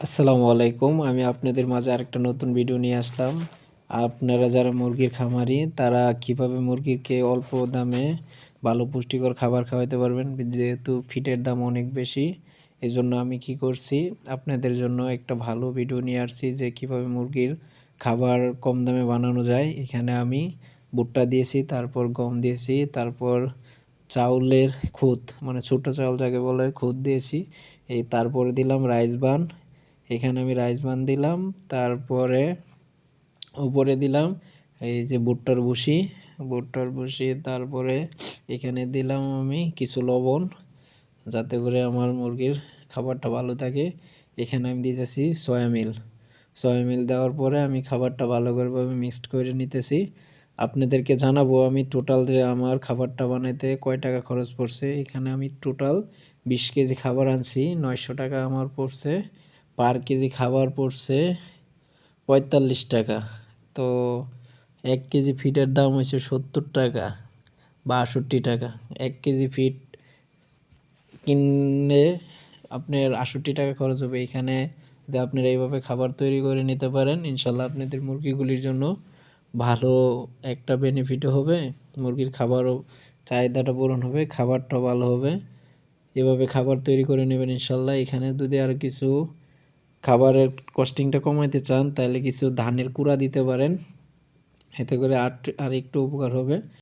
আসসালামু আলাইকুম। আমি আপনাদের মাঝে আরেকটা নতুন ভিডিও নিয়ে আসলাম। আপনারা যারা মুরগির খামারি তারা কিভাবে মুরগিকে অল্প দামে ভালো পুষ্টিকর খাবার খাওয়াতে পারবেন। যেহেতু ফিডের দাম অনেক বেশি। এজন্য আমি কি করছি আপনাদের জন্য একটা ভালো ভিডিও নিয়ে আসছি যে কিভাবে মুরগির খাবার কম দামে বানানো যায়। এখানে আমি ভুট্টা দিয়েছি, তারপর গম দিয়েছি, তারপর চাউলের খুদ মানে ছোট চাউল যাকে বলে খুদ দিয়েছি। তারপরে দিলাম রাইস ব্রান। এখানে আমি রাইস ব্রান দিলাম, তারপরে উপরে দিলাম এই যে ভুট্টার ভুসি, তারপরে এখানে দিলাম আমি কিছু লবণ যাতে করে আমার মুরগির খাবারটা ভালো থাকে। এখানে আমি দিতেছি সয়া মিল দেওয়ার পরে আমি খাবারটা ভালো করে মিক্সড করে নিতেছি। আপনাদেরকে জানাবো আমি টোটাল যে আমার খাবারটা বানাইতে কয় টাকা খরচ পড়ছে। এখানে আমি টোটাল 20 কেজি খাবার আনছি, 900 টাকা আমার পড়ছে। পার কেজি খাবার পড়ছে 45 টাকা। তো 1 কেজি ফিটের দাম হচ্ছে 70 টাকা বা 68 টাকা। 1 কেজি ফিট কিনলে আপনার 68 টাকা খরচ হবে। এখানে যদি আপনারা এইভাবে খাবার তৈরি করে নিতে পারেন, ইনশাল্লাহ আপনাদের মুরগিগুলির জন্য ভালো একটা বেনিফিটও হবে। মুরগির খাবারও চাহিদাটা পূরণ হবে, খাবারটাও ভালো হবে। এভাবে খাবার তৈরি করে নেবেন ইনশাল্লাহ। এখানে যদি আর কিছু খাবারের কস্টিংটা কমাইতে চান তাহলে কিছু ধানের কুড়া দিতে পারেন, এতে করে আর একটু উপকার হবে।